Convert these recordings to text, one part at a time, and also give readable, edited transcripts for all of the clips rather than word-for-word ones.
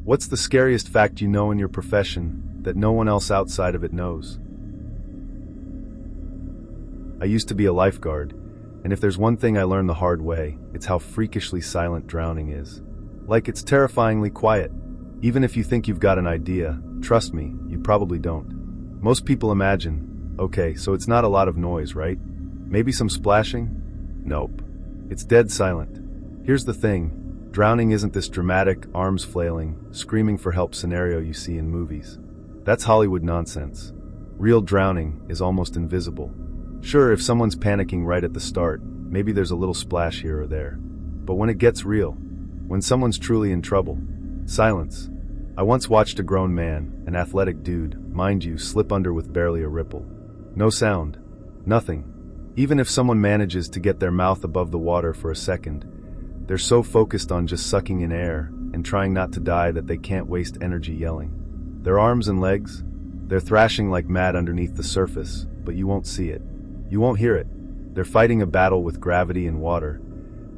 What's the scariest fact you know in your profession that no one else outside of it knows? I used to be a lifeguard, and if there's one thing I learned the hard way, it's how freakishly silent drowning is. Like, it's terrifyingly quiet. Even if you think you've got an idea, trust me, you probably don't. Most people imagine, okay, so it's not a lot of noise, right? Maybe some splashing? Nope. It's dead silent. Here's the thing. Drowning isn't this dramatic, arms flailing, screaming for help scenario you see in movies. That's Hollywood nonsense. Real drowning is almost invisible. Sure, if someone's panicking right at the start, maybe there's a little splash here or there. But when it gets real, when someone's truly in trouble, silence. I once watched a grown man, an athletic dude, mind you, slip under with barely a ripple. No sound. Nothing. Even if someone manages to get their mouth above the water for a second, they're so focused on just sucking in air and trying not to die that they can't waste energy yelling. Their arms and legs, they're thrashing like mad underneath the surface, but you won't see it. You won't hear it. They're fighting a battle with gravity and water,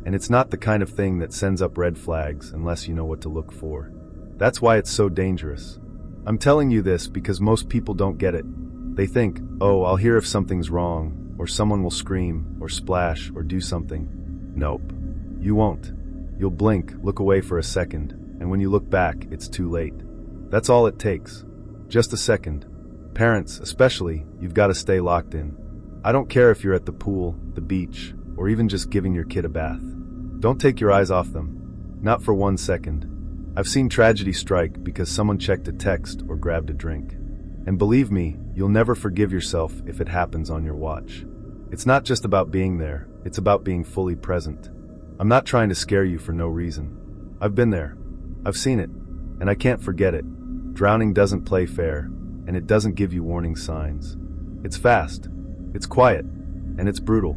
and it's not the kind of thing that sends up red flags unless you know what to look for. That's why it's so dangerous. I'm telling you this because most people don't get it. They think, oh, I'll hear if something's wrong, or someone will scream, or splash, or do something. Nope. You won't. You'll blink, look away for a second, and when you look back, it's too late. That's all it takes. Just a second. Parents, especially, you've got to stay locked in. I don't care if you're at the pool, the beach, or even just giving your kid a bath. Don't take your eyes off them. Not for 1 second. I've seen tragedy strike because someone checked a text or grabbed a drink. And believe me, you'll never forgive yourself if it happens on your watch. It's not just about being there, it's about being fully present. I'm not trying to scare you for no reason. I've been there. I've seen it. And I can't forget it. Drowning doesn't play fair, and it doesn't give you warning signs. It's fast. It's quiet. And it's brutal.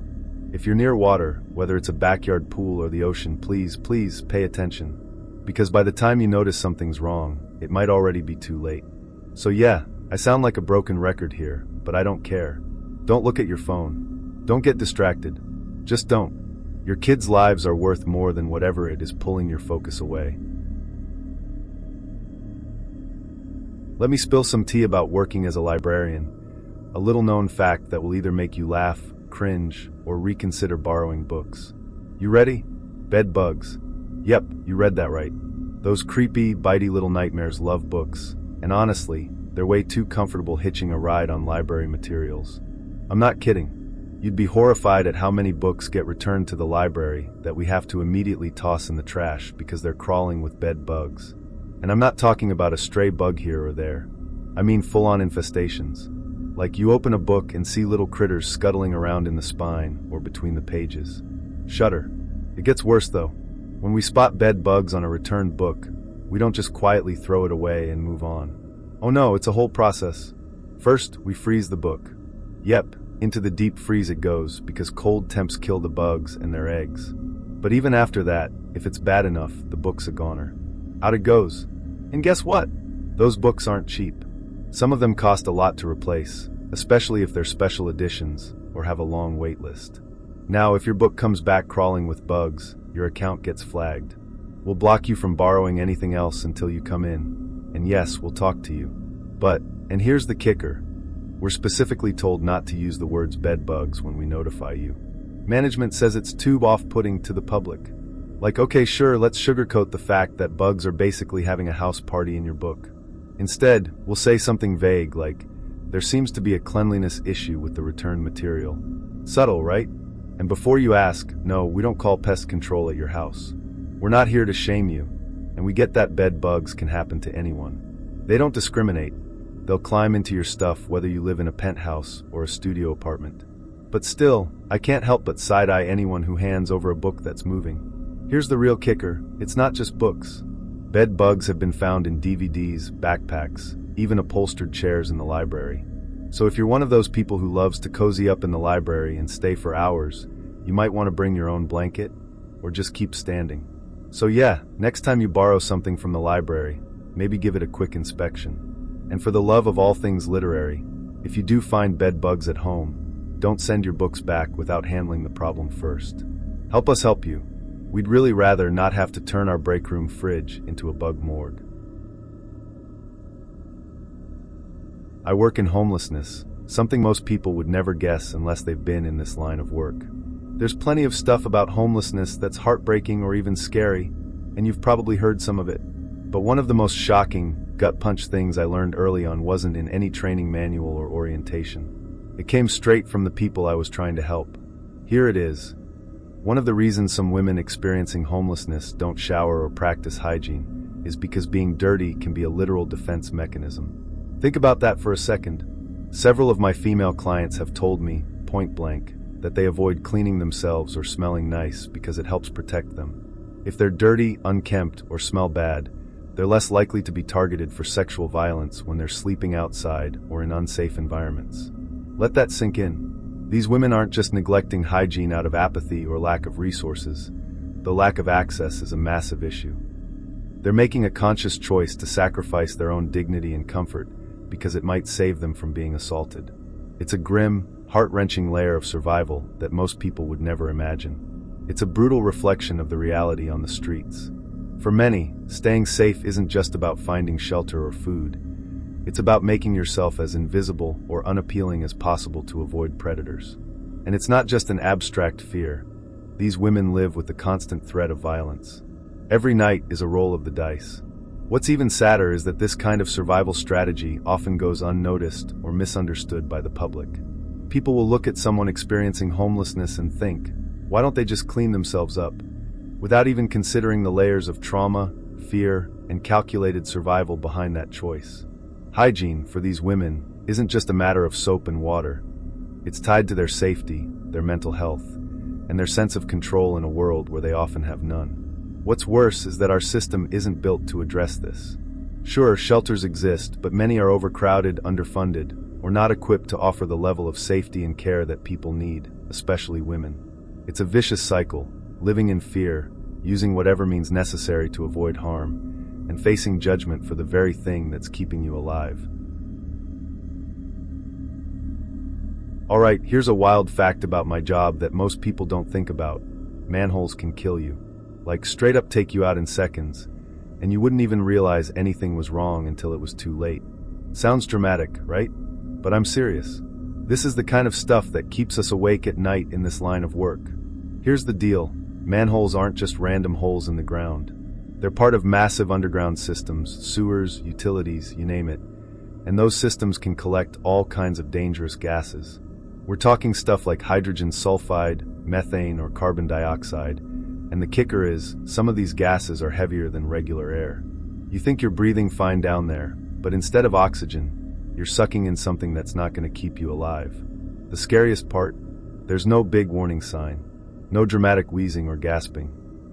If you're near water, whether it's a backyard pool or the ocean, please pay attention. Because by the time you notice something's wrong, it might already be too late. So yeah, I sound like a broken record here, but I don't care. Don't look at your phone. Don't get distracted. Just don't. Your kids' lives are worth more than whatever it is pulling your focus away. Let me spill some tea about working as a librarian, a little-known fact that will either make you laugh, cringe, or reconsider borrowing books. You ready? Bed bugs. Yep, you read that right. Those creepy, bitey little nightmares love books, and honestly, they're way too comfortable hitching a ride on library materials. I'm not kidding. You'd be horrified at how many books get returned to the library that we have to immediately toss in the trash because they're crawling with bed bugs. And I'm not talking about a stray bug here or there. I mean full-on infestations. Like you open a book and see little critters scuttling around in the spine or between the pages. Shudder. It gets worse though. When we spot bed bugs on a returned book, we don't just quietly throw it away and move on. Oh no, it's a whole process. First, we freeze the book. Yep. Into the deep freeze it goes because cold temps kill the bugs and their eggs. But even after that, if it's bad enough, the book's a goner. Out it goes. And guess what? Those books aren't cheap. Some of them cost a lot to replace, especially if they're special editions or have a long wait list. Now, if your book comes back crawling with bugs, your account gets flagged. We'll block you from borrowing anything else until you come in. And yes, we'll talk to you. But, and here's the kicker, we're specifically told not to use the words bed bugs when we notify you. Management says it's too off-putting to the public. Like, okay, sure, let's sugarcoat the fact that bugs are basically having a house party in your book. Instead, we'll say something vague like, there seems to be a cleanliness issue with the returned material. Subtle, right? And before you ask, no, we don't call pest control at your house. We're not here to shame you, and we get that bed bugs can happen to anyone. They don't discriminate. They'll climb into your stuff whether you live in a penthouse or a studio apartment. But still, I can't help but side-eye anyone who hands over a book that's moving. Here's the real kicker, it's not just books. Bed bugs have been found in DVDs, backpacks, even upholstered chairs in the library. So if you're one of those people who loves to cozy up in the library and stay for hours, you might want to bring your own blanket, or just keep standing. So yeah, next time you borrow something from the library, maybe give it a quick inspection. And for the love of all things literary, if you do find bed bugs at home, don't send your books back without handling the problem first. Help us help you. We'd really rather not have to turn our break room fridge into a bug morgue. I work in homelessness, something most people would never guess unless they've been in this line of work. There's plenty of stuff about homelessness that's heartbreaking or even scary, and you've probably heard some of it. But one of the most shocking, gut-punch things I learned early on wasn't in any training manual or orientation. It came straight from the people I was trying to help. Here it is. One of the reasons some women experiencing homelessness don't shower or practice hygiene is because being dirty can be a literal defense mechanism. Think about that for a second. Several of my female clients have told me, point blank, that they avoid cleaning themselves or smelling nice because it helps protect them. If they're dirty, unkempt, or smell bad, they're less likely to be targeted for sexual violence when they're sleeping outside or in unsafe environments. Let that sink in. These women aren't just neglecting hygiene out of apathy or lack of resources. The lack of access is a massive issue. They're making a conscious choice to sacrifice their own dignity and comfort because it might save them from being assaulted. It's a grim, heart-wrenching layer of survival that most people would never imagine. It's a brutal reflection of the reality on the streets. For many, staying safe isn't just about finding shelter or food. It's about making yourself as invisible or unappealing as possible to avoid predators. And it's not just an abstract fear. These women live with the constant threat of violence. Every night is a roll of the dice. What's even sadder is that this kind of survival strategy often goes unnoticed or misunderstood by the public. People will look at someone experiencing homelessness and think, why don't they just clean themselves up? Without even considering the layers of trauma, fear, and calculated survival behind that choice. Hygiene, for these women, isn't just a matter of soap and water. It's tied to their safety, their mental health, and their sense of control in a world where they often have none. What's worse is that our system isn't built to address this. Sure, shelters exist, but many are overcrowded, underfunded, or not equipped to offer the level of safety and care that people need, especially women. It's a vicious cycle, living in fear, using whatever means necessary to avoid harm, and facing judgment for the very thing that's keeping you alive. Alright, here's a wild fact about my job that most people don't think about. Manholes can kill you. Like, straight up take you out in seconds, and you wouldn't even realize anything was wrong until it was too late. Sounds dramatic, right? But I'm serious. This is the kind of stuff that keeps us awake at night in this line of work. Here's the deal. Manholes aren't just random holes in the ground. They're part of massive underground systems, sewers, utilities, you name it. And those systems can collect all kinds of dangerous gases. We're talking stuff like hydrogen sulfide, methane, or carbon dioxide. And the kicker is, some of these gases are heavier than regular air. You think you're breathing fine down there, but instead of oxygen, you're sucking in something that's not going to keep you alive. The scariest part? There's no big warning sign. No dramatic wheezing or gasping.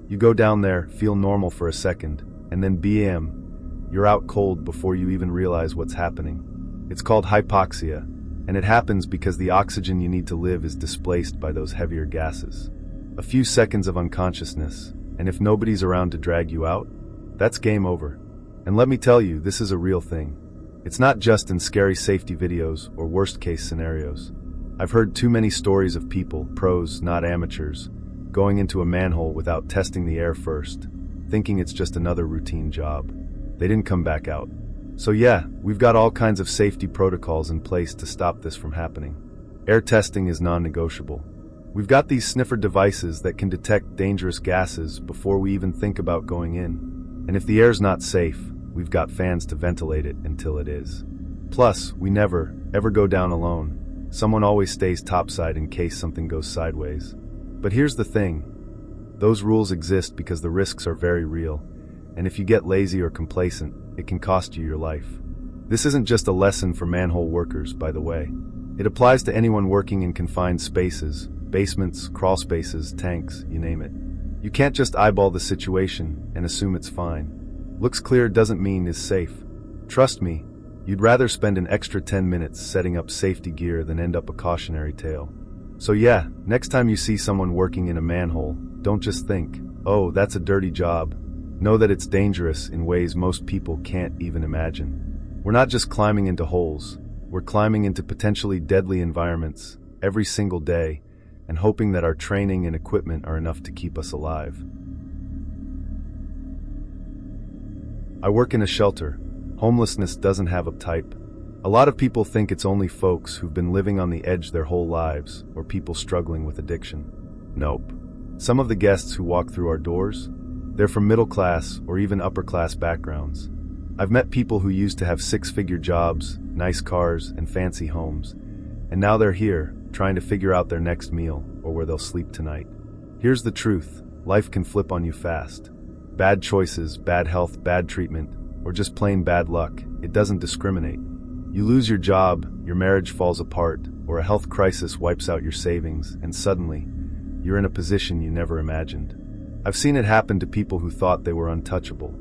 You go down there, feel normal for a second, and then bam, you're out cold before you even realize what's happening. It's called hypoxia, and it happens because the oxygen you need to live is displaced by those heavier gases. A few seconds of unconsciousness, and if nobody's around to drag you out, that's game over. And let me tell you, this is a real thing. It's not just in scary safety videos or worst-case scenarios. I've heard too many stories of people, pros, not amateurs, going into a manhole without testing the air first, thinking it's just another routine job. They didn't come back out. So yeah, we've got all kinds of safety protocols in place to stop this from happening. Air testing is non-negotiable. We've got these sniffer devices that can detect dangerous gases before we even think about going in. And if the air's not safe, we've got fans to ventilate it until it is. Plus, we never, ever go down alone. Someone always stays topside in case something goes sideways. But here's the thing. Those rules exist because the risks are very real. And if you get lazy or complacent, it can cost you your life. This isn't just a lesson for manhole workers, by the way. It applies to anyone working in confined spaces, basements, crawl spaces, tanks, you name it. You can't just eyeball the situation and assume it's fine. Looks clear doesn't mean is safe. Trust me, you'd rather spend an extra 10 minutes setting up safety gear than end up a cautionary tale. So yeah, next time you see someone working in a manhole, don't just think, oh, that's a dirty job. Know that it's dangerous in ways most people can't even imagine. We're not just climbing into holes, we're climbing into potentially deadly environments every single day, and hoping that our training and equipment are enough to keep us alive. I work in a shelter. Homelessness doesn't have a type. A lot of people think it's only folks who've been living on the edge their whole lives, or people struggling with addiction. Nope. Some of the guests who walk through our doors, they're from middle-class or even upper-class backgrounds. I've met people who used to have six-figure jobs, nice cars, and fancy homes, and now they're here, trying to figure out their next meal or where they'll sleep tonight. Here's the truth: life can flip on you fast. Bad choices, bad health, bad treatment, or just plain bad luck, it doesn't discriminate. You lose your job, your marriage falls apart, or a health crisis wipes out your savings, and suddenly, you're in a position you never imagined. I've seen it happen to people who thought they were untouchable.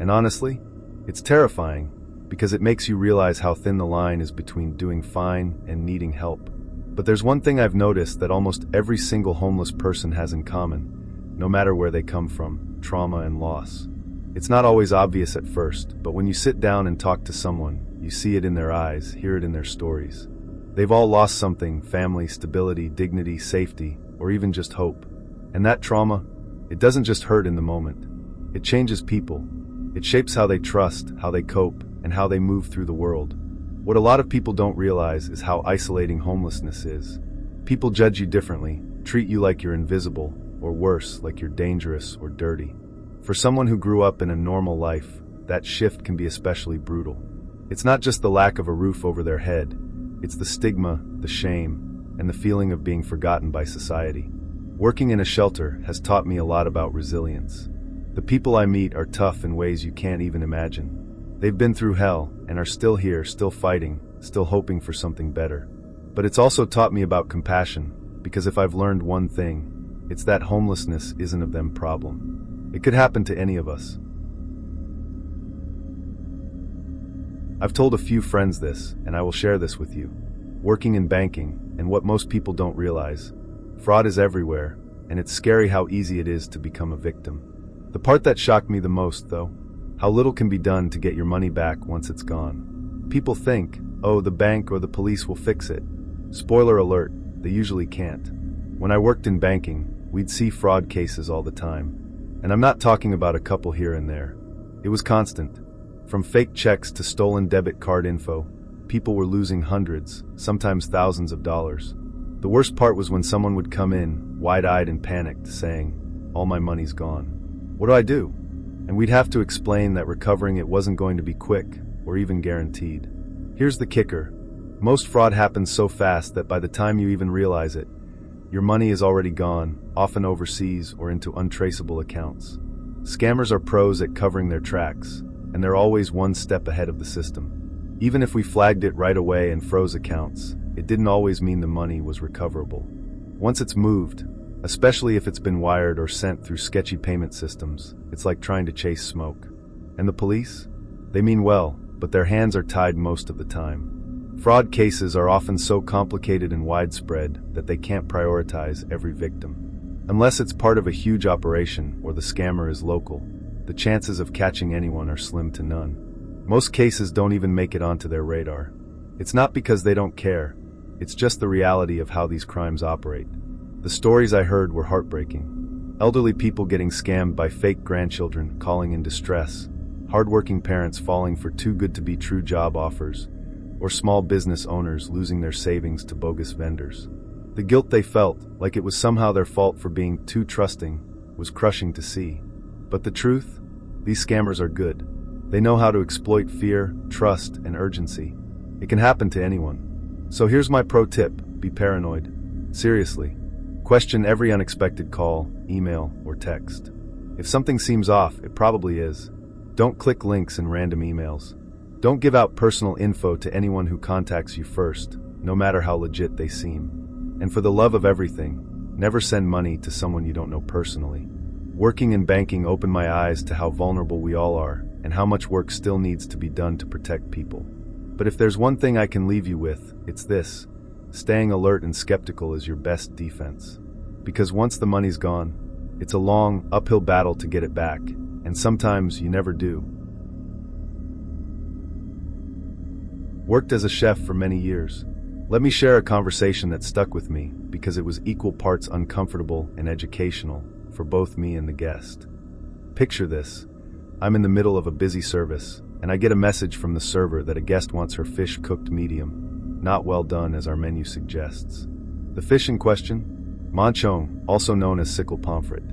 And honestly, it's terrifying, because it makes you realize how thin the line is between doing fine and needing help. But there's one thing I've noticed that almost every single homeless person has in common, no matter where they come from: trauma and loss. It's not always obvious at first, but when you sit down and talk to someone, you see it in their eyes, hear it in their stories. They've all lost something: family, stability, dignity, safety, or even just hope. And that trauma, it doesn't just hurt in the moment. It changes people. It shapes how they trust, how they cope, and how they move through the world. What a lot of people don't realize is how isolating homelessness is. People judge you differently, treat you like you're invisible, or worse, like you're dangerous or dirty. For someone who grew up in a normal life, that shift can be especially brutal. It's not just the lack of a roof over their head, it's the stigma, the shame, and the feeling of being forgotten by society. Working in a shelter has taught me a lot about resilience. The people I meet are tough in ways you can't even imagine. They've been through hell and are still here, still fighting, still hoping for something better. But it's also taught me about compassion, because if I've learned one thing, it's that homelessness isn't a them problem. It could happen to any of us. I've told a few friends this, and I will share this with you. Working in banking, and what most people don't realize, fraud is everywhere, and it's scary how easy it is to become a victim. The part that shocked me the most, though, how little can be done to get your money back once it's gone. People think, oh, the bank or the police will fix it. Spoiler alert, they usually can't. When I worked in banking, we'd see fraud cases all the time. And I'm not talking about a couple here and there. It was constant. From fake checks to stolen debit card info, people were losing hundreds, sometimes thousands of dollars. The worst part was when someone would come in, wide-eyed and panicked, saying, "All my money's gone. What do I do?" And we'd have to explain that recovering it wasn't going to be quick, or even guaranteed. Here's the kicker. Most fraud happens so fast that by the time you even realize it, your money is already gone, often overseas or into untraceable accounts. Scammers are pros at covering their tracks, and they're always one step ahead of the system. Even if we flagged it right away and froze accounts, it didn't always mean the money was recoverable. Once it's moved, especially if it's been wired or sent through sketchy payment systems, it's like trying to chase smoke. And the police? They mean well, but their hands are tied most of the time. Fraud cases are often so complicated and widespread that they can't prioritize every victim. Unless it's part of a huge operation or the scammer is local, the chances of catching anyone are slim to none. Most cases don't even make it onto their radar. It's not because they don't care, it's just the reality of how these crimes operate. The stories I heard were heartbreaking. Elderly people getting scammed by fake grandchildren calling in distress, hardworking parents falling for too-good-to-be-true job offers, or small business owners losing their savings to bogus vendors. The guilt they felt, like it was somehow their fault for being too trusting, was crushing to see. But the truth? These scammers are good. They know how to exploit fear, trust, and urgency. It can happen to anyone. So here's my pro tip: be paranoid. Seriously. Question every unexpected call, email, or text. If something seems off, it probably is. Don't click links in random emails. Don't give out personal info to anyone who contacts you first, no matter how legit they seem. And for the love of everything, never send money to someone you don't know personally. Working in banking opened my eyes to how vulnerable we all are, and how much work still needs to be done to protect people. But if there's one thing I can leave you with, it's this: staying alert and skeptical is your best defense. Because once the money's gone, it's a long, uphill battle to get it back, and sometimes you never do. Worked as a chef for many years. Let me share a conversation that stuck with me because it was equal parts uncomfortable and educational for both me and the guest. Picture this. I'm in the middle of a busy service, and I get a message from the server that a guest wants her fish cooked medium, not well done as our menu suggests. The fish in question? Manchong, also known as sickle pomfret.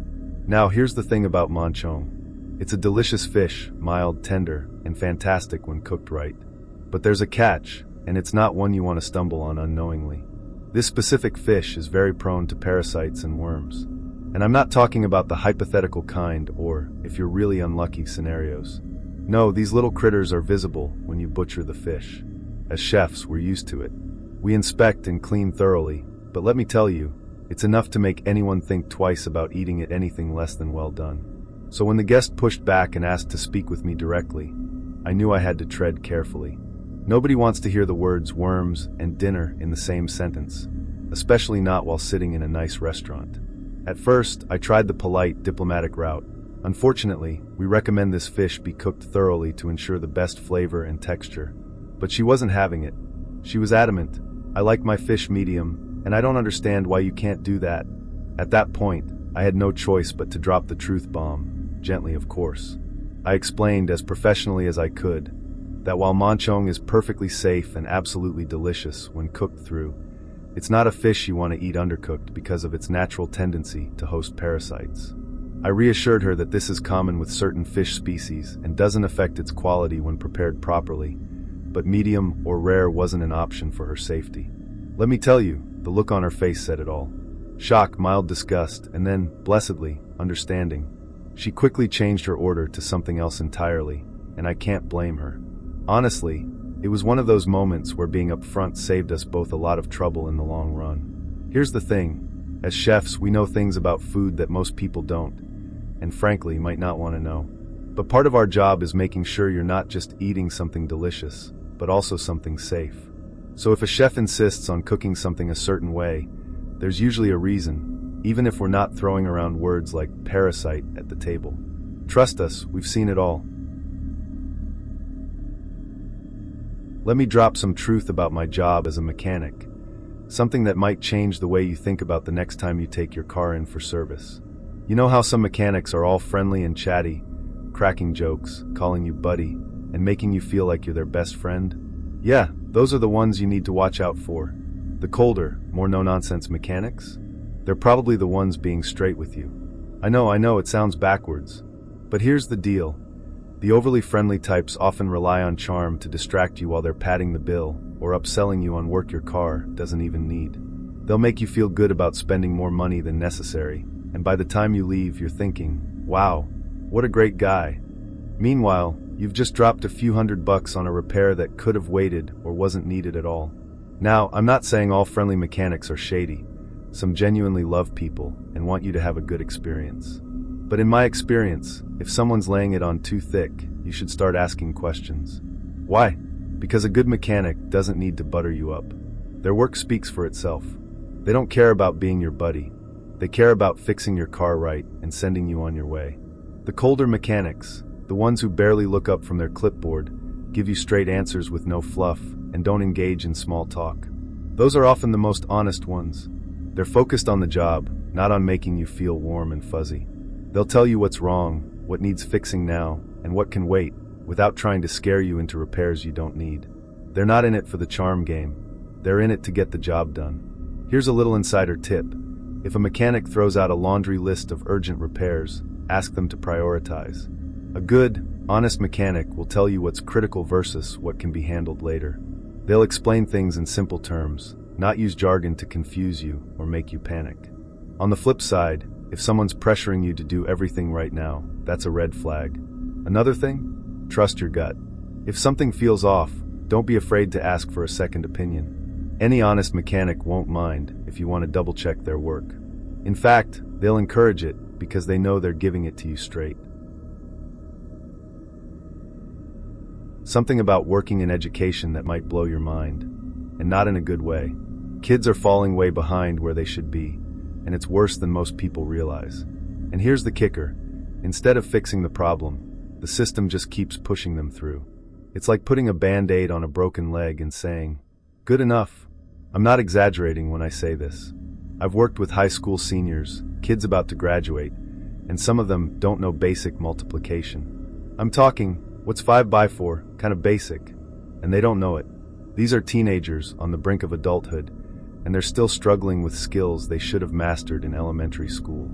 Now here's the thing about manchong. It's a delicious fish, mild, tender, and fantastic when cooked right. But there's a catch, and it's not one you want to stumble on unknowingly. This specific fish is very prone to parasites and worms. And I'm not talking about the hypothetical kind or, if you're really unlucky, scenarios. No, these little critters are visible when you butcher the fish. As chefs, we're used to it. We inspect and clean thoroughly, but let me tell you, it's enough to make anyone think twice about eating it anything less than well done. So when the guest pushed back and asked to speak with me directly, I knew I had to tread carefully. Nobody wants to hear the words worms and dinner in the same sentence, especially not while sitting in a nice restaurant. At first, I tried the polite, diplomatic route. Unfortunately, we recommend this fish be cooked thoroughly to ensure the best flavor and texture. But she wasn't having it. She was adamant. I like my fish medium, and I don't understand why you can't do that. At that point, I had no choice but to drop the truth bomb, gently of course. I explained as professionally as I could that while manchong is perfectly safe and absolutely delicious when cooked through, it's not a fish you want to eat undercooked because of its natural tendency to host parasites. I reassured her that this is common with certain fish species and doesn't affect its quality when prepared properly, but medium or rare wasn't an option for her safety. Let me tell you, the look on her face said it all. Shock, mild disgust, and then, blessedly, understanding. She quickly changed her order to something else entirely, and I can't blame her. Honestly, it was one of those moments where being upfront saved us both a lot of trouble in the long run. Here's the thing. As chefs, we know things about food that most people don't, and frankly might not want to know. But part of our job is making sure you're not just eating something delicious, but also something safe. So if a chef insists on cooking something a certain way, there's usually a reason, even if we're not throwing around words like parasite at the table. Trust us, we've seen it all. Let me drop some truth about my job as a mechanic, something that might change the way you think about the next time you take your car in for service. You know how some mechanics are all friendly and chatty, cracking jokes, calling you buddy, and making you feel like you're their best friend? Yeah, those are the ones you need to watch out for. The colder, more no-nonsense mechanics? They're probably the ones being straight with you. I know, it sounds backwards. But here's the deal. The overly friendly types often rely on charm to distract you while they're padding the bill or upselling you on work your car doesn't even need. They'll make you feel good about spending more money than necessary, and by the time you leave, you're thinking, wow, what a great guy. Meanwhile, you've just dropped a few $100 on a repair that could have waited or wasn't needed at all. Now, I'm not saying all friendly mechanics are shady. Some genuinely love people and want you to have a good experience. But in my experience, if someone's laying it on too thick, you should start asking questions. Why? Because a good mechanic doesn't need to butter you up. Their work speaks for itself. They don't care about being your buddy. They care about fixing your car right and sending you on your way. The colder mechanics, the ones who barely look up from their clipboard, give you straight answers with no fluff and don't engage in small talk. Those are often the most honest ones. They're focused on the job, not on making you feel warm and fuzzy. They'll tell you what's wrong, what needs fixing now, and what can wait, without trying to scare you into repairs you don't need. They're not in it for the charm game. They're in it to get the job done. Here's a little insider tip. If a mechanic throws out a laundry list of urgent repairs, ask them to prioritize. A good, honest mechanic will tell you what's critical versus what can be handled later. They'll explain things in simple terms, not use jargon to confuse you or make you panic. On the flip side, if someone's pressuring you to do everything right now, that's a red flag. Another thing? Trust your gut. If something feels off, don't be afraid to ask for a second opinion. Any honest mechanic won't mind if you want to double-check their work. In fact, they'll encourage it because they know they're giving it to you straight. Something about working in education that might blow your mind, and not in a good way. Kids are falling way behind where they should be, and it's worse than most people realize. And here's the kicker. Instead of fixing the problem, the system just keeps pushing them through. It's like putting a band-aid on a broken leg and saying, "Good enough." I'm not exaggerating when I say this. I've worked with high school seniors, kids about to graduate, and some of them don't know basic multiplication. I'm talking, What's 5 by 4? Kind of basic. And they don't know it. These are teenagers on the brink of adulthood, and they're still struggling with skills they should have mastered in elementary school.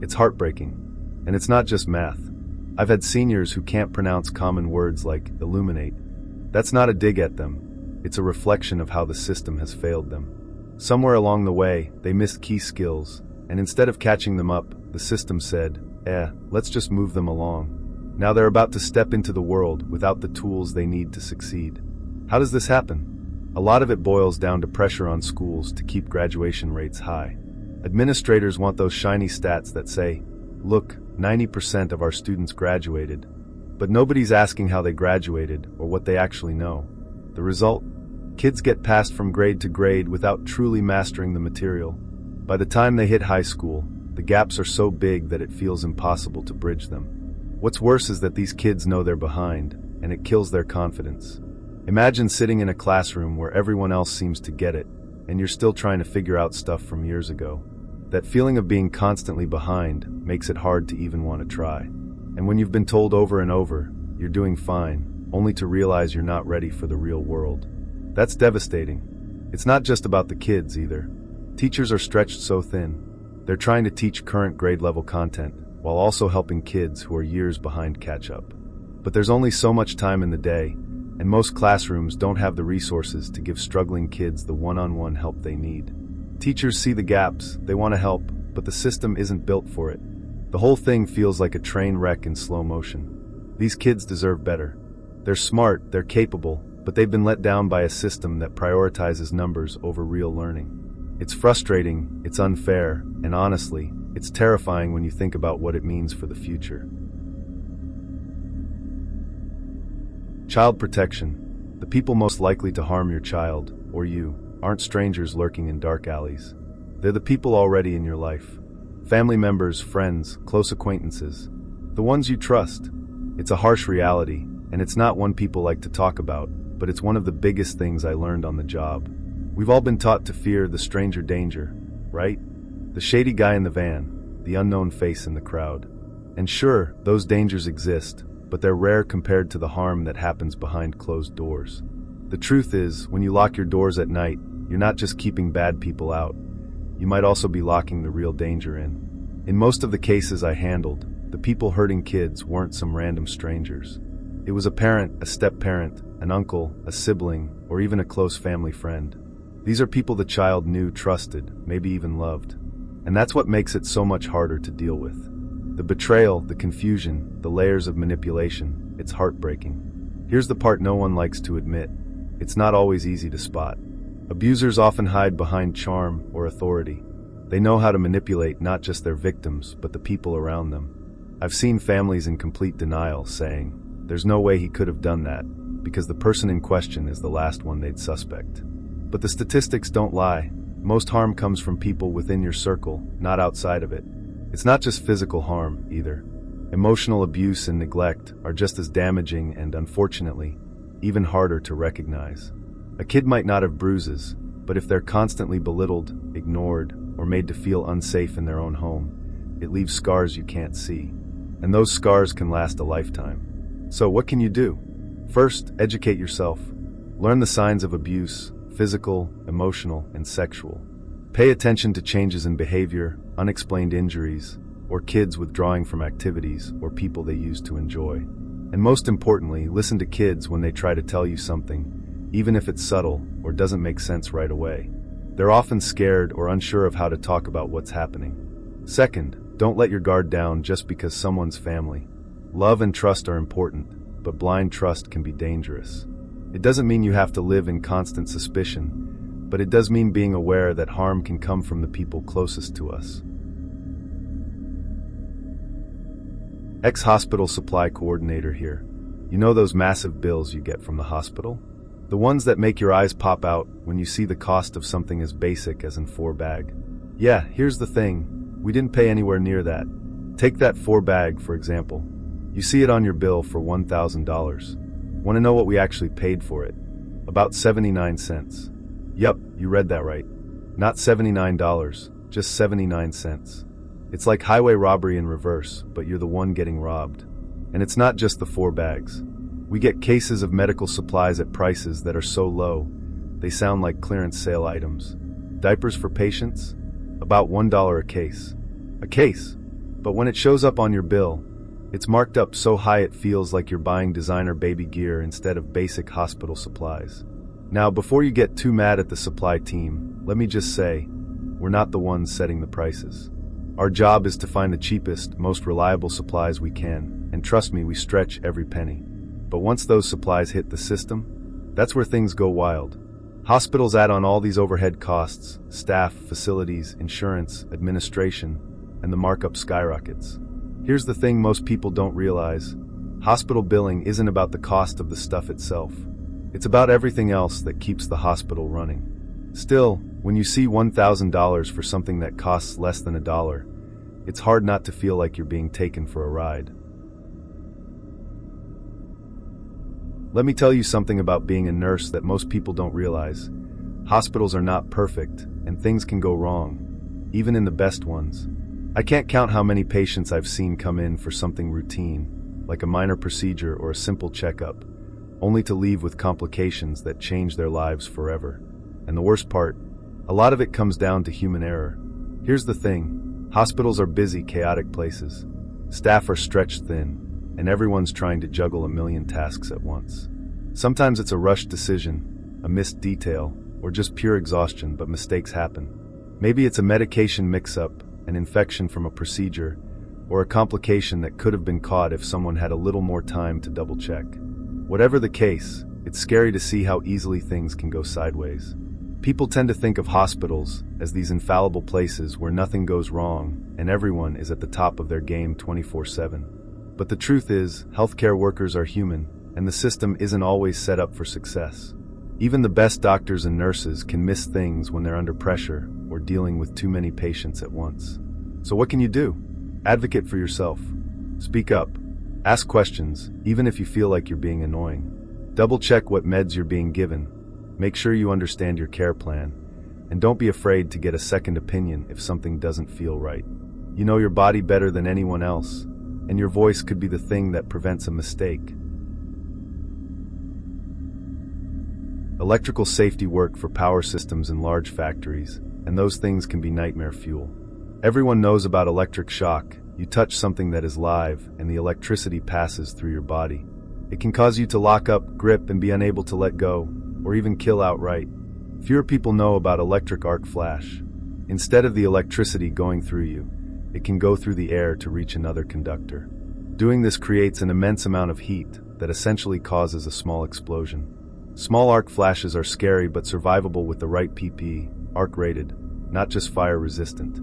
It's heartbreaking. And it's not just math. I've had seniors who can't pronounce common words like illuminate. That's not a dig at them. It's a reflection of how the system has failed them. Somewhere along the way, they missed key skills, and instead of catching them up, the system said, let's just move them along. Now they're about to step into the world without the tools they need to succeed. How does this happen? A lot of it boils down to pressure on schools to keep graduation rates high. Administrators want those shiny stats that say, look, 90% of our students graduated, but nobody's asking how they graduated or what they actually know. The result? Kids get passed from grade to grade without truly mastering the material. By the time they hit high school, the gaps are so big that it feels impossible to bridge them. What's worse is that these kids know they're behind, and it kills their confidence. Imagine sitting in a classroom where everyone else seems to get it, and you're still trying to figure out stuff from years ago. That feeling of being constantly behind makes it hard to even want to try. And when you've been told over and over, you're doing fine, only to realize you're not ready for the real world. That's devastating. It's not just about the kids either. Teachers are stretched so thin. They're trying to teach current grade level content, while also helping kids who are years behind catch up. But there's only so much time in the day, and most classrooms don't have the resources to give struggling kids the one-on-one help they need. Teachers see the gaps, they want to help, but the system isn't built for it. The whole thing feels like a train wreck in slow motion. These kids deserve better. They're smart, they're capable, but they've been let down by a system that prioritizes numbers over real learning. It's frustrating, it's unfair, and honestly, it's terrifying when you think about what it means for the future. Child protection. The people most likely to harm your child, or you, aren't strangers lurking in dark alleys. They're the people already in your life. Family members, friends, close acquaintances. The ones you trust. It's a harsh reality, and it's not one people like to talk about, but it's one of the biggest things I learned on the job. We've all been taught to fear the stranger danger, right? The shady guy in the van, the unknown face in the crowd. And sure, those dangers exist, but they're rare compared to the harm that happens behind closed doors. The truth is, when you lock your doors at night, you're not just keeping bad people out. You might also be locking the real danger in. In most of the cases I handled, the people hurting kids weren't some random strangers. It was a parent, a step-parent, an uncle, a sibling, or even a close family friend. These are people the child knew, trusted, maybe even loved. And that's what makes it so much harder to deal with. The betrayal, the confusion, the layers of manipulation, it's heartbreaking. Here's the part no one likes to admit. It's not always easy to spot. Abusers often hide behind charm or authority. They know how to manipulate not just their victims, but the people around them. I've seen families in complete denial saying, "There's no way he could have done that," because the person in question is the last one they'd suspect. But the statistics don't lie. Most harm comes from people within your circle, not outside of it. It's not just physical harm, either. Emotional abuse and neglect are just as damaging and, unfortunately, even harder to recognize. A kid might not have bruises, but if they're constantly belittled, ignored, or made to feel unsafe in their own home, it leaves scars you can't see. And those scars can last a lifetime. So what can you do? First, educate yourself. Learn the signs of abuse, physical, emotional, and sexual. Pay attention to changes in behavior, unexplained injuries, or kids withdrawing from activities or people they used to enjoy. And most importantly, listen to kids when they try to tell you something, even if it's subtle or doesn't make sense right away. They're often scared or unsure of how to talk about what's happening. Second, don't let your guard down just because someone's family. Love and trust are important, but blind trust can be dangerous. It doesn't mean you have to live in constant suspicion, but it does mean being aware that harm can come from the people closest to us. Ex-hospital supply coordinator here. You know those massive bills you get from the hospital? The ones that make your eyes pop out when you see the cost of something as basic as an 4-bag. Yeah, here's the thing. We didn't pay anywhere near that. Take that 4-bag, for example. You see it on your bill for $1,000. Want to know what we actually paid for it? About 79 cents. Yup, you read that right. Not $79, just 79 cents. It's like highway robbery in reverse, but you're the one getting robbed. And it's not just the 4 bags. We get cases of medical supplies at prices that are so low, they sound like clearance sale items. Diapers for patients? About $1 a case. A case! But when it shows up on your bill, it's marked up so high it feels like you're buying designer baby gear instead of basic hospital supplies. Now, before you get too mad at the supply team, let me just say, we're not the ones setting the prices. Our job is to find the cheapest, most reliable supplies we can, and trust me, we stretch every penny. But once those supplies hit the system, that's where things go wild. Hospitals add on all these overhead costs, staff, facilities, insurance, administration, and the markup skyrockets. Here's the thing most people don't realize. Hospital billing isn't about the cost of the stuff itself. It's about everything else that keeps the hospital running. Still, when you see $1,000 for something that costs less than $1, it's hard not to feel like you're being taken for a ride. Let me tell you something about being a nurse that most people don't realize. Hospitals are not perfect, and things can go wrong, even in the best ones. I can't count how many patients I've seen come in for something routine, like a minor procedure or a simple checkup, only to leave with complications that change their lives forever. And the worst part, a lot of it comes down to human error. Here's the thing, hospitals are busy, chaotic places. Staff are stretched thin, and everyone's trying to juggle a million tasks at once. Sometimes it's a rushed decision, a missed detail, or just pure exhaustion, but mistakes happen. Maybe it's a medication mix-up, an infection from a procedure, or a complication that could have been caught if someone had a little more time to double-check. Whatever the case, it's scary to see how easily things can go sideways. People tend to think of hospitals as these infallible places where nothing goes wrong and everyone is at the top of their game 24/7. But the truth is, healthcare workers are human, and the system isn't always set up for success. Even the best doctors and nurses can miss things when they're under pressure or dealing with too many patients at once. So what can you do? Advocate for yourself. Speak up. Ask questions, even if you feel like you're being annoying. Double-check what meds you're being given. Make sure you understand your care plan. And don't be afraid to get a second opinion if something doesn't feel right. You know your body better than anyone else, and your voice could be the thing that prevents a mistake. Electrical safety work for power systems in large factories, and those things can be nightmare fuel. Everyone knows about electric shock. You touch something that is live, and the electricity passes through your body. It can cause you to lock up, grip, and be unable to let go, or even kill outright. Fewer people know about electric arc flash. Instead of the electricity going through you, it can go through the air to reach another conductor. Doing this creates an immense amount of heat that essentially causes a small explosion. Small arc flashes are scary but survivable with the right PP, arc-rated, not just fire-resistant.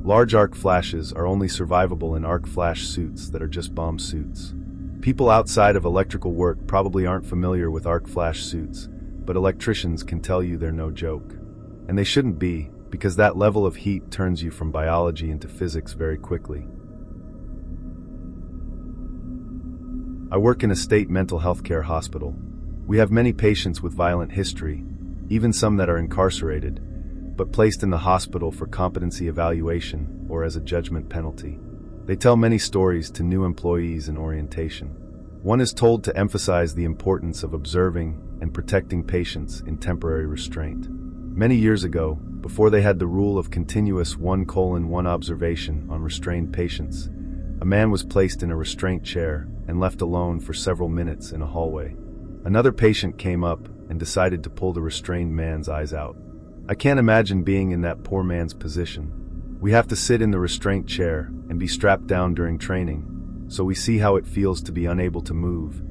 Large arc flashes are only survivable in arc flash suits that are just bomb suits. People outside of electrical work probably aren't familiar with arc flash suits, but electricians can tell you they're no joke. And they shouldn't be, because that level of heat turns you from biology into physics very quickly. I work in a state mental health care hospital. We have many patients with violent history, even some that are incarcerated, but placed in the hospital for competency evaluation or as a judgment penalty. They tell many stories to new employees in orientation. One is told to emphasize the importance of observing and protecting patients in temporary restraint. Many years ago, before they had the rule of continuous 1:1 observation on restrained patients, a man was placed in a restraint chair and left alone for several minutes in a hallway. Another patient came up and decided to pull the restrained man's eyes out. I can't imagine being in that poor man's position. We have to sit in the restraint chair and be strapped down during training, so we see how it feels to be unable to move,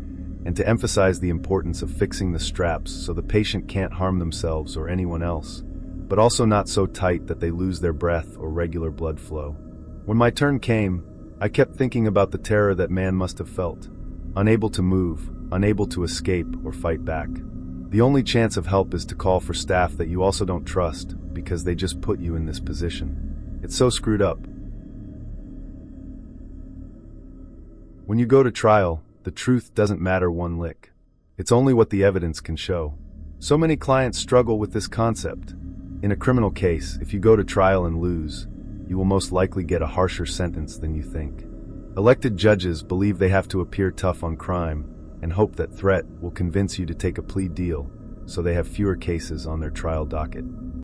and to emphasize the importance of fixing the straps so the patient can't harm themselves or anyone else, but also not so tight that they lose their breath or regular blood flow. When my turn came, I kept thinking about the terror that man must have felt. Unable to move, unable to escape or fight back. The only chance of help is to call for staff that you also don't trust because they just put you in this position. It's so screwed up. When you go to trial, the truth doesn't matter one lick. It's only what the evidence can show. So many clients struggle with this concept. In a criminal case, if you go to trial and lose, you will most likely get a harsher sentence than you think. Elected judges believe they have to appear tough on crime, and hope that threat will convince you to take a plea deal so they have fewer cases on their trial docket.